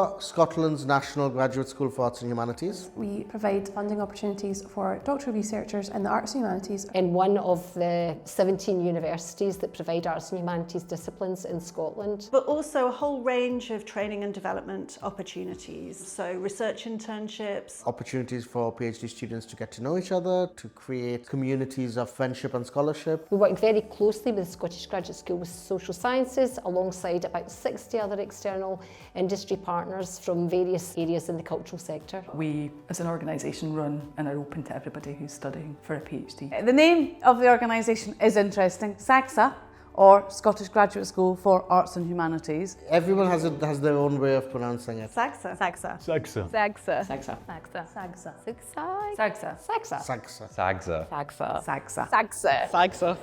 are Scotland's National Graduate School for Arts and Humanities. We provide funding opportunities for doctoral researchers in the Arts and Humanities. In one of the 17 universities that provide Arts and Humanities disciplines in Scotland. But also a whole range of training and development opportunities, so research internships. Opportunities for PhD students to get to know each other, to create communities of friendship and scholarship. We work very closely with the Scottish Graduate School of Social Sciences alongside about 60 other external industry partners from various areas in the cultural sector. We as an organisation run and are open to everybody who's studying for a PhD. The name of the organisation is interesting, SGSAH, or Scottish Graduate School for Arts and Humanities. Everyone has their own way of pronouncing it. SGSAH. SGSAH. SGSAH. SGSAH. SGSAH. SGSAH. SGSAH. SGSAH. SGSAH. SGSAH. SGSAH. SGSAH.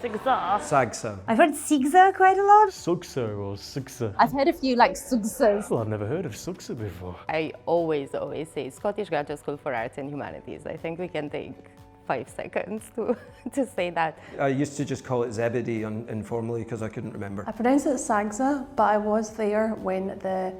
SGSAH. SGSAH. I've heard SGSAH quite a lot. SGSAH or SGSAH. I've heard a few like SGSAHs. Well, I've never heard of SGSAH before. I always say Scottish Graduate School for Arts and Humanities. I think we can take 5 seconds to say that. I used to just call it Zebedee informally because I couldn't remember. I pronounce it SGSAH, but I was there when the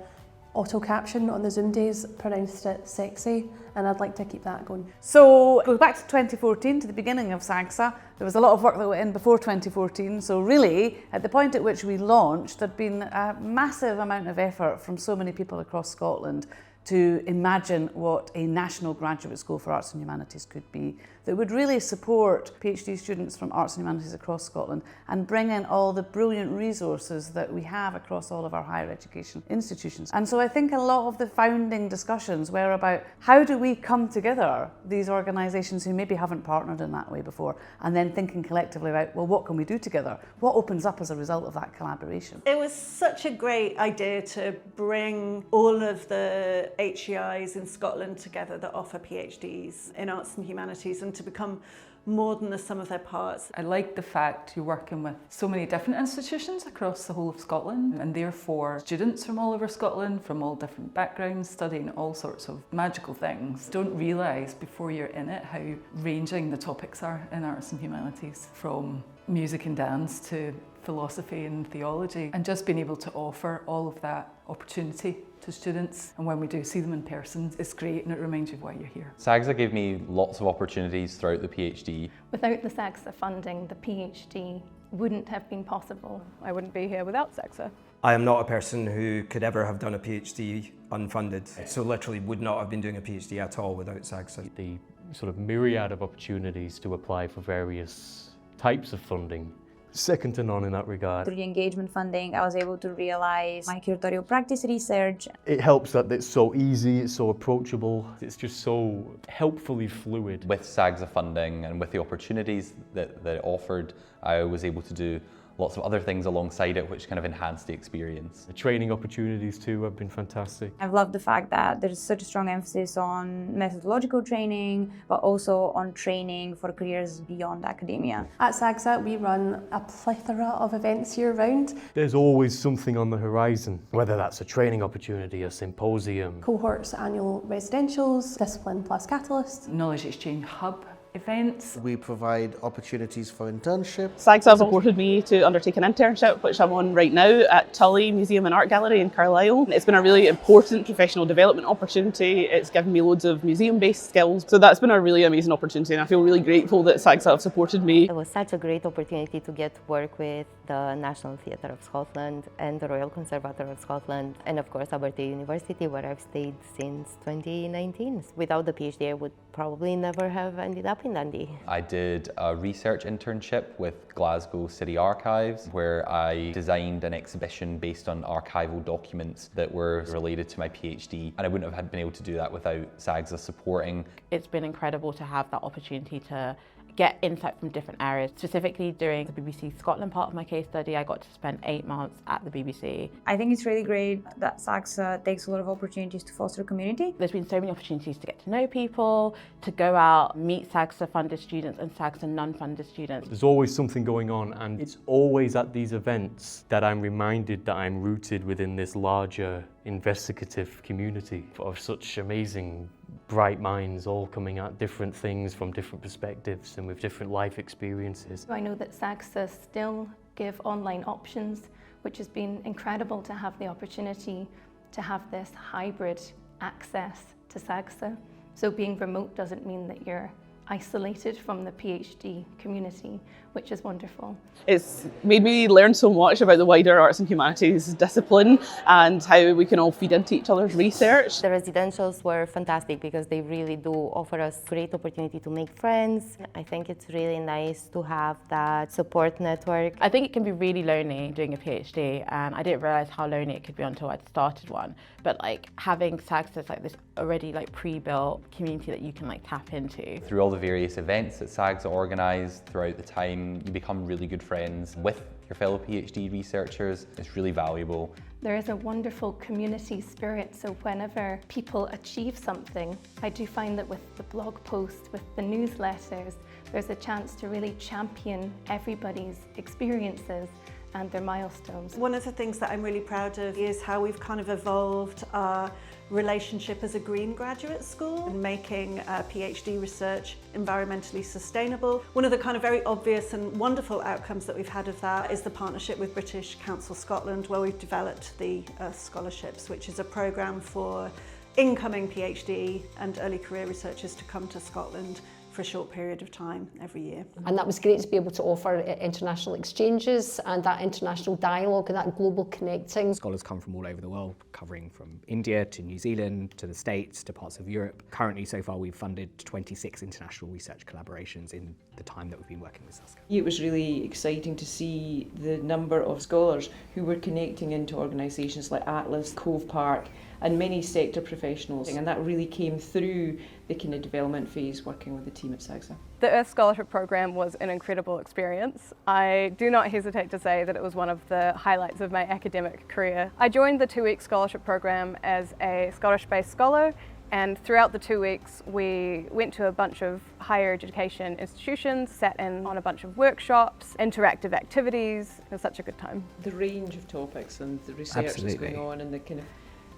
auto caption on the Zoom days pronounced it sexy, and I'd like to keep that going. So, go back to 2014, to the beginning of SGSAH. There was a lot of work that went in before 2014, so really, at the point at which we launched, there'd been a massive amount of effort from so many people across Scotland to imagine what a national graduate school for arts and humanities could be that would really support PhD students from arts and humanities across Scotland and bring in all the brilliant resources that we have across all of our higher education institutions. And so I think a lot of the founding discussions were about how do we come together, these organisations who maybe haven't partnered in that way before, and then thinking collectively about, well, what can we do together? What opens up as a result of that collaboration? It was such a great idea to bring all of the HEIs in Scotland together that offer PhDs in arts and humanities and to become more than the sum of their parts. I like the fact you're working with so many different institutions across the whole of Scotland, and therefore students from all over Scotland, from all different backgrounds, studying all sorts of magical things. Don't realise before you're in it how ranging the topics are in arts and humanities, from music and dance to philosophy and theology, and just being able to offer all of that opportunity to students. And when we do see them in person, it's great and it reminds you why you're here. SGSAH gave me lots of opportunities throughout the PhD. Without the SGSAH funding, the PhD wouldn't have been possible. I wouldn't be here without SGSAH. I am not a person who could ever have done a PhD unfunded, so literally would not have been doing a PhD at all without SGSAH. The sort of myriad of opportunities to apply for various types of funding, second to none in that regard. Through the engagement funding, I was able to realise my curatorial practice research. It helps that it's so easy, it's so approachable, it's just so helpfully fluid. With SGSAH funding and with the opportunities that it offered, I was able to do lots of other things alongside it which kind of enhanced the experience. The training opportunities too have been fantastic. I've loved the fact that there's such a strong emphasis on methodological training, but also on training for careers beyond academia. At SGSAH, we run a plethora of events year-round. There's always something on the horizon, whether that's a training opportunity, a symposium. Cohorts, annual residentials, discipline plus catalyst. Knowledge exchange hub events. We provide opportunities for internship. SGSAH supported me to undertake an internship, which I'm on right now at Tully Museum and Art Gallery in Carlisle. It's been a really important professional development opportunity. It's given me loads of museum-based skills. So that's been a really amazing opportunity, and I feel really grateful that SGSAH have supported me. It was such a great opportunity to get to work with the National Theatre of Scotland and the Royal Conservatoire of Scotland, and of course Aberdeen University, where I've stayed since 2019. Without the PhD, I would probably never have ended up in Dundee. I did a research internship with Glasgow City Archives where I designed an exhibition based on archival documents that were related to my PhD, and I wouldn't have been able to do that without SGSAH supporting. It's been incredible to have that opportunity to get insight from different areas. Specifically during the BBC Scotland part of my case study, I got to spend 8 months at the BBC. I think it's really great that SGSAH takes a lot of opportunities to foster community. There's been so many opportunities to get to know people, to go out, meet SGSAH funded students and SGSAH non-funded students. There's always something going on, and it's always at these events that I'm reminded that I'm rooted within this larger investigative community of such amazing bright minds all coming at different things from different perspectives and with different life experiences. I know that SGSAH still give online options, which has been incredible to have the opportunity to have this hybrid access to SGSAH. So being remote doesn't mean that you're isolated from the PhD community, which is wonderful. It's made me learn so much about the wider arts and humanities discipline and how we can all feed into each other's research. The residentials were fantastic because they really do offer us great opportunity to make friends. I think it's really nice to have that support network. I think it can be really lonely doing a PhD, and I didn't realise how lonely it could be until I'd started one. But like having SGSAH is like this already like pre-built community that you can like tap into. Through all the various events that SGSAH organised throughout the time, you become really good friends with your fellow PhD researchers. It's really valuable. There is a wonderful community spirit, so whenever people achieve something, I do find that with the blog posts, with the newsletters, there's a chance to really champion everybody's experiences and their milestones. One of the things that I'm really proud of is how we've kind of evolved our relationship as a green graduate school and making PhD research environmentally sustainable. One of the kind of very obvious and wonderful outcomes that we've had of that is the partnership with British Council Scotland, where we've developed the Scholarships, which is a programme for incoming PhD and early career researchers to come to Scotland for a short period of time every year. And that was great to be able to offer international exchanges and that international dialogue and that global connecting. Scholars come from all over the world, covering from India to New Zealand to the States to parts of Europe. Currently, so far, we've funded 26 international research collaborations in the time that we've been working with SGSAH. It was really exciting to see the number of scholars who were connecting into organisations like Atlas, Cove Park, and many sector professionals, and that really came through the kind of development phase working with the team at SGSAH. The Earth Scholarship Programme was an incredible experience. I do not hesitate to say that it was one of the highlights of my academic career. I joined the 2-week scholarship programme as a Scottish-based scholar, and throughout the 2 weeks we went to a bunch of higher education institutions, sat in on a bunch of workshops, interactive activities. It was such a good time. The range of topics and the research that's going on and the kind of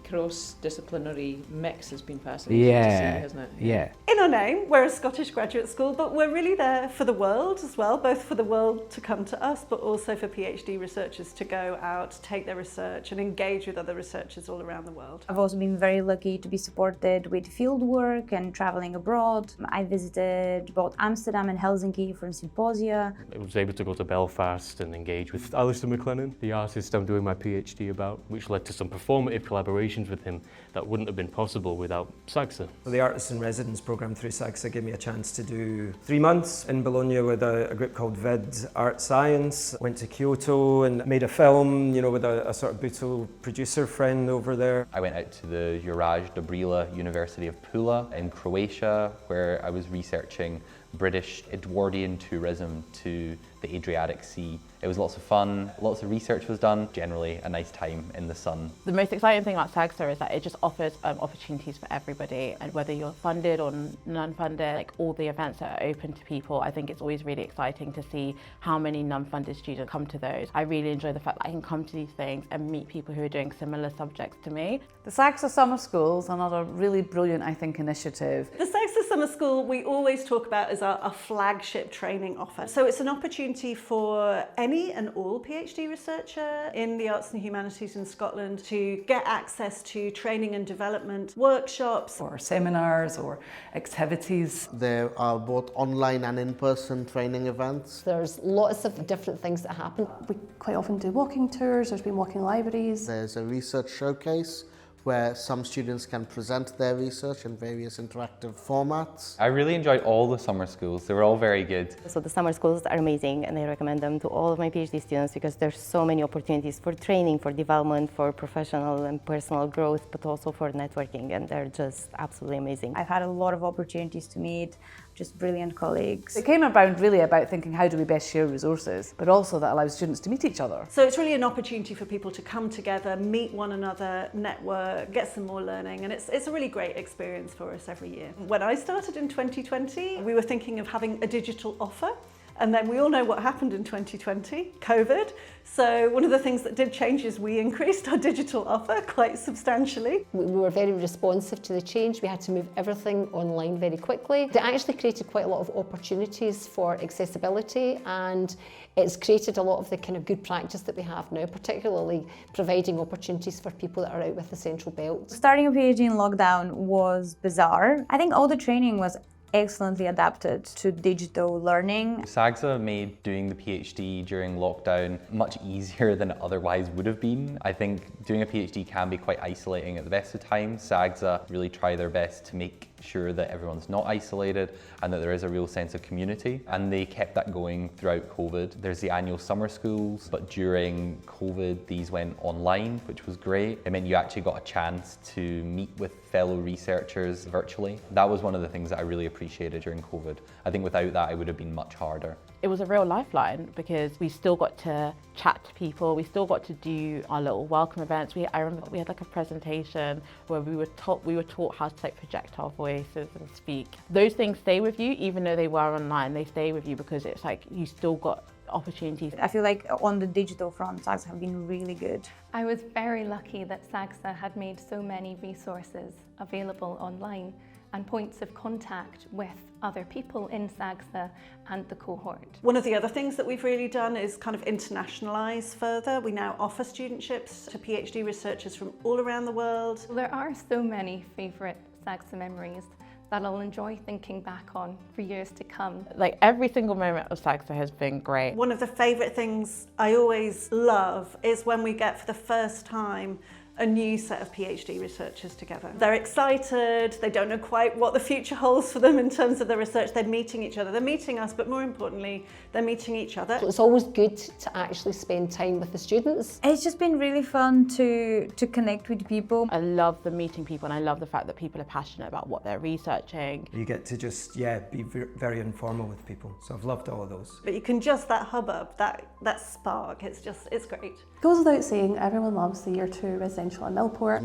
cross-disciplinary mix has been fascinating to see, hasn't it? Yeah. In our name, we're a Scottish graduate school, but we're really there for the world as well, both for the world to come to us, but also for PhD researchers to go out, take their research and engage with other researchers all around the world. I've also been very lucky to be supported with field work and travelling abroad. I visited both Amsterdam and Helsinki for symposia. I was able to go to Belfast and engage with Alistair McLennan, the artist I'm doing my PhD about, which led to some performative collaborations with him that wouldn't have been possible without SGSAH. Well, the Artists in Residence programme through SGSAH gave me a chance to do 3 months in Bologna with a group called VID Art Science. Went to Kyoto and made a film, you know, with a sort of brutal producer friend over there. I went out to the Juraj Dobrila University of Pula in Croatia, where I was researching British Edwardian tourism to the Adriatic Sea. It was lots of fun, lots of research was done, generally a nice time in the sun. The most exciting thing about SGSAH is that it just offers opportunities for everybody, and whether you're funded or non-funded, like all the events that are open to people, I think it's always really exciting to see how many non-funded students come to those. I really enjoy the fact that I can come to these things and meet people who are doing similar subjects to me. The SGSAH Summer School is another really brilliant, I think, initiative. The SGSAH Summer School we always talk about as our flagship training offer. So it's an opportunity for any and all PhD researcher in the arts and humanities in Scotland to get access to training and development workshops. Or seminars or activities. There are both online and in-person training events. There's lots of different things that happen. We quite often do walking tours, there's been walking libraries. There's a research showcase where some students can present their research in various interactive formats. I really enjoyed all the summer schools. They were all very good. So the summer schools are amazing, and I recommend them to all of my PhD students because there's so many opportunities for training, for development, for professional and personal growth, but also for networking, and they're just absolutely amazing. I've had a lot of opportunities to meet just brilliant colleagues. It came about really about thinking how do we best share resources, but also that allows students to meet each other. So it's really an opportunity for people to come together, meet one another, network, get some more learning, and it's a really great experience for us every year. When I started in 2020, we were thinking of having a digital offer And then we all know what happened in 2020, COVID. So one of the things that did change is we increased our digital offer quite substantially. We were very responsive to the change. We had to move everything online very quickly. It actually created quite a lot of opportunities for accessibility, and it's created a lot of the kind of good practice that we have now, particularly providing opportunities for people that are out with the Central Belt. Starting a PhD in lockdown was bizarre. I think all the training was excellently adapted to digital learning. SGSAH made doing the PhD during lockdown much easier than it otherwise would have been. I think doing a PhD can be quite isolating at the best of times. SGSAH really try their best to make sure that everyone's not isolated and that there is a real sense of community, and they kept that going throughout COVID. There's the annual summer schools, but during COVID these went online, which was great. It meant you actually got a chance to meet with fellow researchers virtually. That was one of the things that I really appreciated during COVID. I think without that it would have been much harder. It was a real lifeline because we still got to chat to people, we still got to do our little welcome events. I remember we had like a presentation where we were taught how to like project our voices and speak. Those things stay with you even though they were online, they stay with you because it's like you still got opportunities. I feel like on the digital front, SGSAH have been really good. I was very lucky that SGSAH had made so many resources available online and points of contact with other people in SGSAH and the cohort. One of the other things that we've really done is kind of internationalise further. We now offer studentships to PhD researchers from all around the world. There are so many favourite SGSAH memories that I'll enjoy thinking back on for years to come. Like every single moment of SGSAH has been great. One of the favourite things I always love is when we get for the first time a new set of PhD researchers together. They're excited, they don't know quite what the future holds for them in terms of their research. They're meeting each other, they're meeting us, but more importantly, they're meeting each other. It's always good to actually spend time with the students. It's just been really fun to connect with people. I love the meeting people and I love the fact that people are passionate about what they're researching. You get to just, be very informal with people. So I've loved all of those. But you can just, that hubbub, that spark, it's great. It goes without saying, everyone loves the year 2 residential in Millport.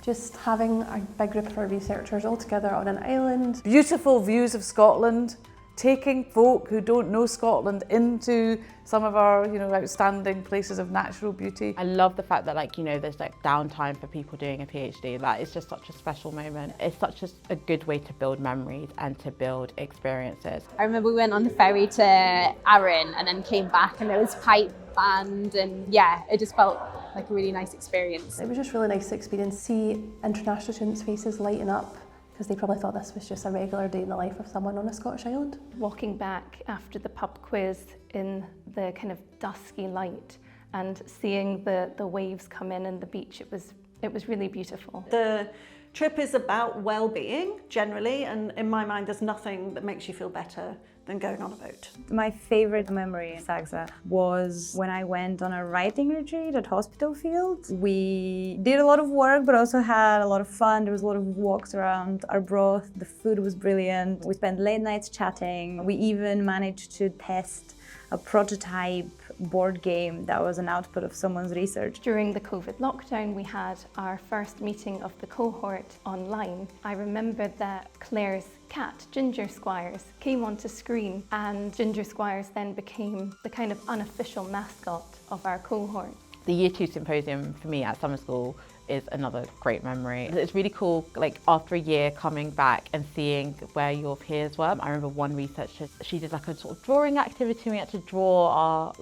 Just having a big group of our researchers all together on an island. Beautiful views of Scotland, taking folk who don't know Scotland into some of our, outstanding places of natural beauty. I love the fact that there's downtime for people doing a PhD. That is just such a special moment. It's such a good way to build memories and to build experiences. I remember we went on the ferry to Arran and then came back and there was pipe band and it just felt like a really nice experience. It was just really nice to experience, see international students' faces lighting up because they probably thought this was just a regular day in the life of someone on a Scottish island. Walking back after the pub quiz in the kind of dusky light and seeing the waves come in and the beach, it was really beautiful. The trip is about well-being generally, and in my mind there's nothing that makes you feel better than going on a boat. My favourite memory in SGSAH was when I went on a writing retreat at Hospital Field. We did a lot of work but also had a lot of fun. There was a lot of walks around Arbroath. The food was brilliant. We spent late nights chatting. We even managed to test a prototype board game that was an output of someone's research. During the COVID lockdown, we had our first meeting of the cohort online. I remember that Claire's cat, Ginger Squires, came onto screen, and Ginger Squires then became the kind of unofficial mascot of our cohort. The Year 2 symposium for me at summer school is another great memory. It's really cool, after a year coming back and seeing where your peers were. I remember one researcher, she did a sort of drawing activity. We had to draw our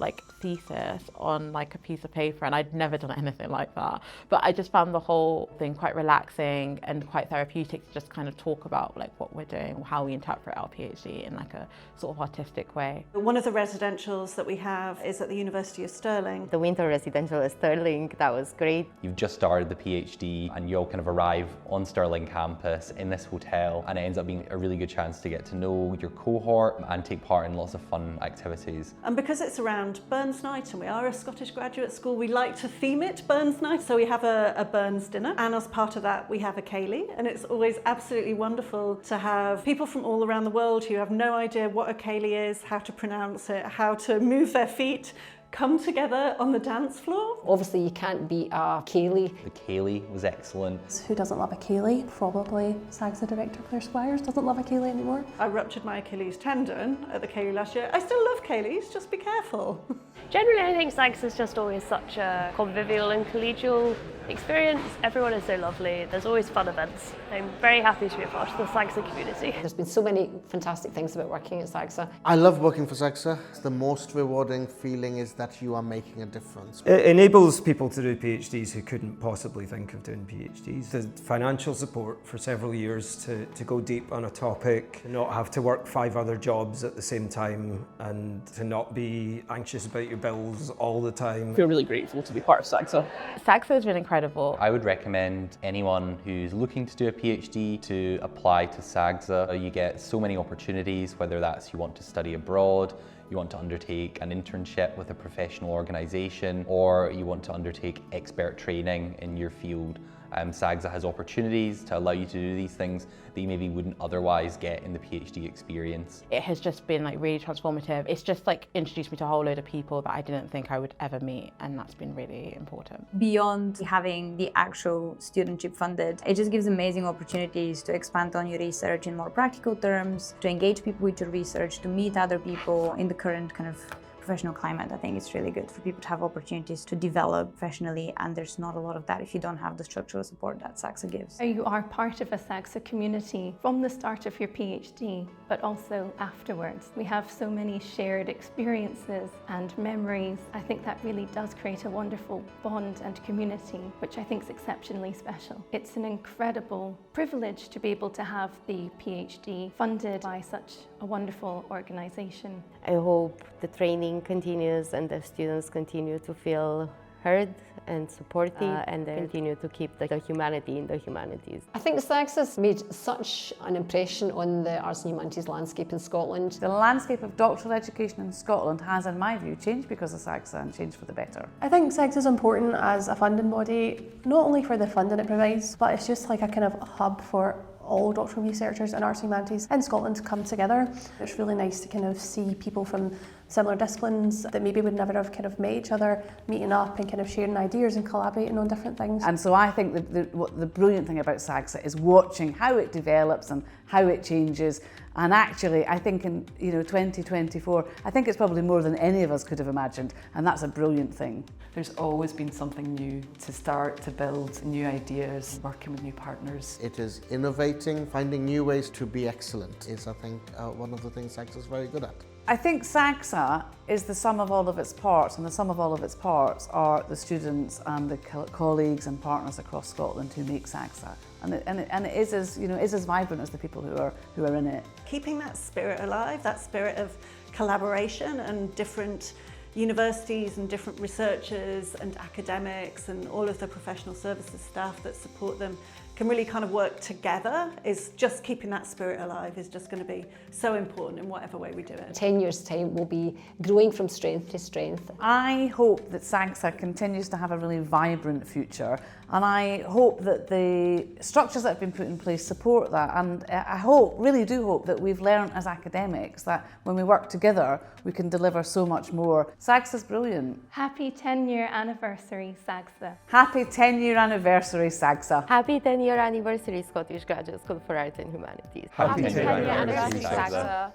thesis on a piece of paper, and I'd never done anything like that. But I just found the whole thing quite relaxing and quite therapeutic to just kind of talk about what we're doing, how we interpret our PhD in a sort of artistic way. One of the residentials that we have is at the University of Stirling. The winter residential at Stirling, that was great. You've just started the PhD and you all kind of arrive on Stirling campus in this hotel, and it ends up being a really good chance to get to know your cohort and take part in lots of fun activities. And because it's around Burns Night and we are a Scottish graduate school, we like to theme it Burns Night. So we have a Burns dinner, and as part of that we have a ceilidh, and it's always absolutely wonderful to have people from all around the world who have no idea what a ceilidh is, how to pronounce it, how to move their feet, come together on the dance floor. Obviously you can't beat a Kaylee. The Kaylee was excellent. Who doesn't love a Kaylee? Probably SGSAH director Claire Squires doesn't love a Kaylee anymore. I ruptured my Achilles tendon at the Kaylee last year. I still love Kaylees, just be careful. Generally, I think SGSAH is just always such a convivial and collegial experience. Everyone is so lovely. There's always fun events. I'm very happy to be a part of the SGSAH community. There's been so many fantastic things about working at SGSAH. I love working for SGSAH. The most rewarding feeling is that you are making a difference. It enables people to do PhDs who couldn't possibly think of doing PhDs. The financial support for several years to go deep on a topic, to not have to work 5 other jobs at the same time, and to not be anxious about your bills all the time. I feel really grateful to be part of SGSAH. SGSAH has been incredible. I would recommend anyone who's looking to do a PhD to apply to SGSAH. You get so many opportunities, whether that's you want to study abroad, you want to undertake an internship with a professional organisation, or you want to undertake expert training in your field. SGSAH has opportunities to allow you to do these things that you maybe wouldn't otherwise get in the PhD experience. It has just been like really transformative. It's just like introduced me to a whole load of people that I didn't think I would ever meet, and that's been really important. Beyond having the actual studentship funded, it just gives amazing opportunities to expand on your research in more practical terms, to engage people with your research, to meet other people in the current kind of professional climate. I think it's really good for people to have opportunities to develop professionally, and there's not a lot of that if you don't have the structural support that SGSAH gives. You are part of a SGSAH community from the start of your PhD, but also afterwards. We have so many shared experiences and memories. I think that really does create a wonderful bond and community, which I think is exceptionally special. It's an incredible privilege to be able to have the PhD funded by such a wonderful organisation. I hope the training continues and the students continue to feel heard and supported, and they continue to keep the humanity in the humanities. I think SGSAH has made such an impression on the arts and humanities landscape in Scotland. The landscape of doctoral education in Scotland has, in my view, changed because of SGSAH and changed for the better. I think SGSAH is important as a funding body, not only for the funding it provides, but it's just like a kind of hub for all doctoral researchers and arts and humanities in Scotland to come together. It's really nice to kind of see people from similar disciplines that maybe would never have kind of met each other, meeting up and kind of sharing ideas and collaborating on different things. And so I think that the brilliant thing about SGSAH is watching how it develops and how it changes. And actually, I think in 2024, I think it's probably more than any of us could have imagined, and that's a brilliant thing. There's always been something new to start, to build new ideas, working with new partners. It is innovating, finding new ways to be excellent is, I think, one of the things SGSAH is very good at. I think SGSAH is the sum of all of its parts, and the sum of all of its parts are the students and the colleagues and partners across Scotland who make SGSAH. And it is as vibrant as the people who are in it. Keeping that spirit alive, that spirit of collaboration and different universities and different researchers and academics and all of the professional services staff that support them can really kind of work together, is just keeping that spirit alive is just going to be so important in whatever way we do it. 10 years' time we'll be growing from strength to strength. I hope that SGSAH continues to have a really vibrant future, and I hope that the structures that have been put in place support that, and I really do hope that we've learned as academics that when we work together we can deliver so much more. SGSAH is brilliant. Happy 10-year anniversary, SGSAH. Happy 10-year anniversary, SGSAH. Happy 10-year anniversary, Scottish Graduate School for Arts and Humanities. Happy 10-year anniversary, SGSAH.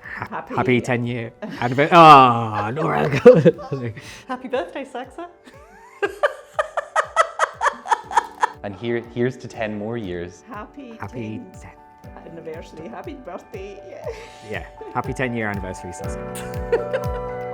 Happy 10-year anniversary. Ah, Nora. Happy birthday, SGSAH. And here's to 10 more years. Happy 10th anniversary. Happy birthday. Yeah. Happy 10-year anniversary, SGSAH.